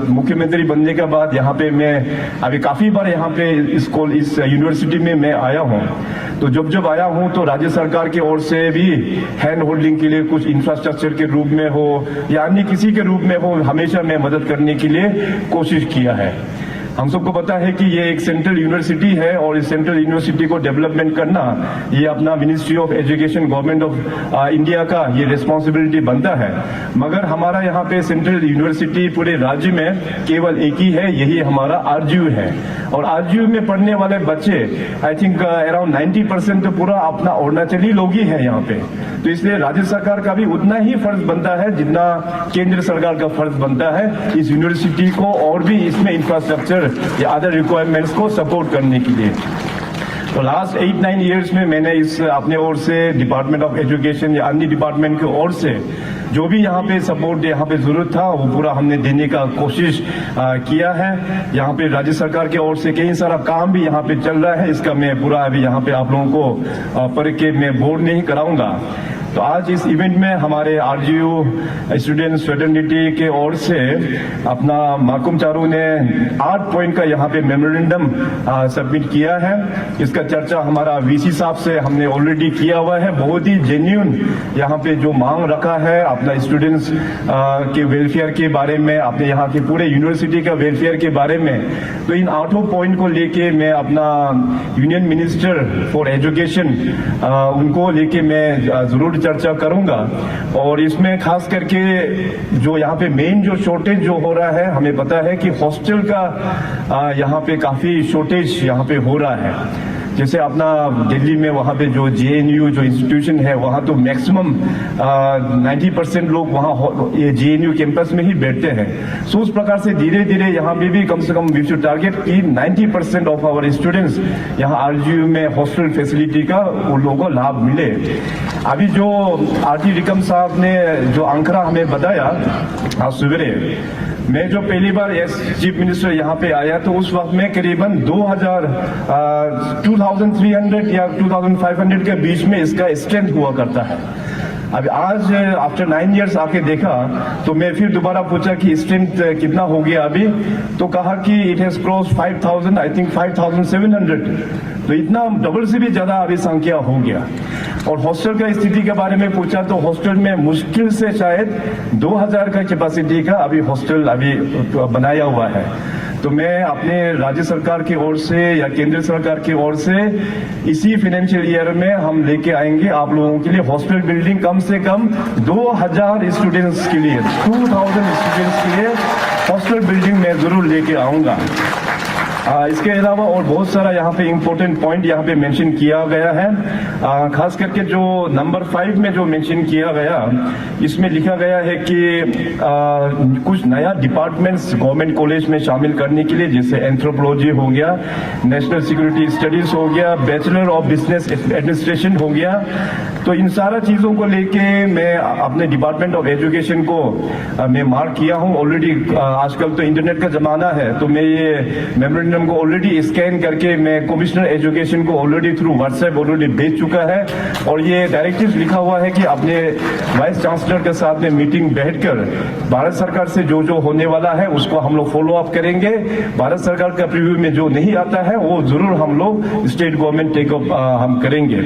मुख्यमंत्री बनने के बाद यहाँ पे मैं अभी काफी बार यहाँ पे इस यूनिवर्सिटी में मैं आया हूँ। तो जब आया हूँ तो राज्य सरकार की ओर से भी हैंड होल्डिंग के लिए कुछ इंफ्रास्ट्रक्चर के रूप में हो या अन्य किसी के रूप में हो, हमेशा मैं मदद करने के लिए कोशिश किया है। हम सबको पता है कि ये एक सेंट्रल यूनिवर्सिटी है और इस सेंट्रल यूनिवर्सिटी को डेवलपमेंट करना ये अपना ministry of education government of India का ये रिस्पॉन्सिबिलिटी बनता है। मगर हमारा यहाँ पे सेंट्रल यूनिवर्सिटी पूरे राज्य में केवल एक ही है, यही हमारा आरजीयू है। और आरजीयू में पढ़ने वाले बच्चे आई थिंक अराउंड 90% तो पूरा अपना अरुणाचली लोग ही है यहाँ पे। तो इसलिए राज्य सरकार का भी उतना ही फर्ज बनता है जितना केंद्र सरकार का फर्ज बनता है इस यूनिवर्सिटी को और भी इसमें इंफ्रास्ट्रक्चर या अदर रिक्वायरमेंट्स को सपोर्ट करने के लिए। तो लास्ट 8-9 इयर्स में मैंने इस अपने ओर से डिपार्टमेंट ऑफ एजुकेशन या अन्य डिपार्टमेंट की ओर से जो भी यहाँ पे सपोर्ट यहाँ पे जरूरत था वो पूरा हमने देने का कोशिश किया है। यहाँ पे राज्य सरकार की ओर से कई सारा काम भी यहाँ पे चल रहा है, इसका मैं पूरा अभी यहाँ पे आप लोगों को पढ़ के मैं बोर्ड नहीं कराऊंगा। तो आज इस इवेंट में हमारे आरजीयू स्टूडेंट फ्रेटर्निटी के ओर से अपना माकुम चारू ने 8 पॉइंट का यहाँ पे मेमोरेंडम सबमिट किया है। इसका चर्चा हमारा वीसी साहब से हमने ऑलरेडी किया हुआ है। बहुत ही जेन्युइन यहाँ पे जो मांग रखा है अपना स्टूडेंट्स के वेलफेयर के बारे में, अपने यहाँ के पूरे यूनिवर्सिटी का वेलफेयर के बारे में। तो इन 8 पॉइंट को लेके मैं अपना यूनियन मिनिस्टर फॉर एजुकेशन उनको लेके मैं जरूर चर्चा करूंगा। और इसमें खास करके जो यहाँ पे मेन जो शॉर्टेज जो हो रहा है, हमें पता है कि हॉस्टल का यहाँ पे काफी शॉर्टेज यहाँ पे हो रहा है। जैसे अपना दिल्ली में वहाँ पे जो जेएनयू जो इंस्टीट्यूशन है वहाँ तो मैक्सिमम 90% लोग वहाँ ये जेएनयू कैंपस में ही बैठते हैं। सो उस प्रकार से धीरे धीरे यहाँ पे भी कम से कम वी शुड टारगेट कि 90% ऑफ आवर स्टूडेंट्स यहाँ आरजीयू में हॉस्टल फैसिलिटी का उन लोगों को लाभ मिले। अभी जो आरटी रिकम साहब ने जो आंकड़ा हमें बताया आज सवेरे, मैं जो पहली बार एस चीफ मिनिस्टर यहाँ पे आया तो उस वक्त में करीबन 2300 या 2500 के बीच में इसका स्ट्रेंथ हुआ करता है। अभी आज आफ्टर 9 इयर्स आके देखा तो मैं फिर दोबारा पूछा कि स्ट्रेंथ कितना हो गया अभी, तो कहा कि it has cross 5000, I think 5700। तो इतना डबल से भी ज्यादा अभी संख्या हो गया। और हॉस्टल का स्थिति के बारे में पूछा तो हॉस्टल में मुश्किल से शायद 2000 का कैपेसिटी का अभी हॉस्टल अभी बनाया हुआ है। तो मैं अपने राज्य सरकार की ओर से या केंद्र सरकार की ओर से इसी फाइनेंशियल ईयर में हम लेके आएंगे आप लोगों के लिए हॉस्टल बिल्डिंग कम से कम 2000 स्टूडेंट्स के लिए, 2000 स्टूडेंट्स के लिए हॉस्टल बिल्डिंग मैं जरूर लेके आऊंगा। इसके अलावा और बहुत सारा यहाँ पे इम्पोर्टेंट पॉइंट यहाँ पे मेंशन किया गया है। खास करके जो नंबर 5 में जो मेंशन किया गया, इसमें लिखा गया है कि कुछ नया डिपार्टमेंट्स गवर्नमेंट कॉलेज में शामिल करने के लिए, जैसे एंथ्रोपोलॉजी हो गया, नेशनल सिक्योरिटी स्टडीज हो गया, बैचलर ऑफ बिजनेस एडमिनिस्ट्रेशन हो गया। तो इन सारा चीजों को लेके मैं अपने डिपार्टमेंट ऑफ एजुकेशन को मैं मार्क किया हूँ ऑलरेडी। आजकल तो इंटरनेट का जमाना है, तो मैं ये मेमोरेंडम को ऑलरेडी स्कैन करके मैं कमिश्नर एजुकेशन को ऑलरेडी थ्रू व्हाट्सएप ऑलरेडी भेज चुका है। और ये डायरेक्टिव लिखा हुआ है कि अपने वाइस चांसलर के साथ में मीटिंग बैठकर भारत सरकार से जो जो होने वाला है उसको हम लोग फॉलो अप करेंगे। भारत सरकार का प्रीव्यू में जो नहीं आता है वो जरूर हम लोग स्टेट गवर्नमेंट टेक अप हम करेंगे।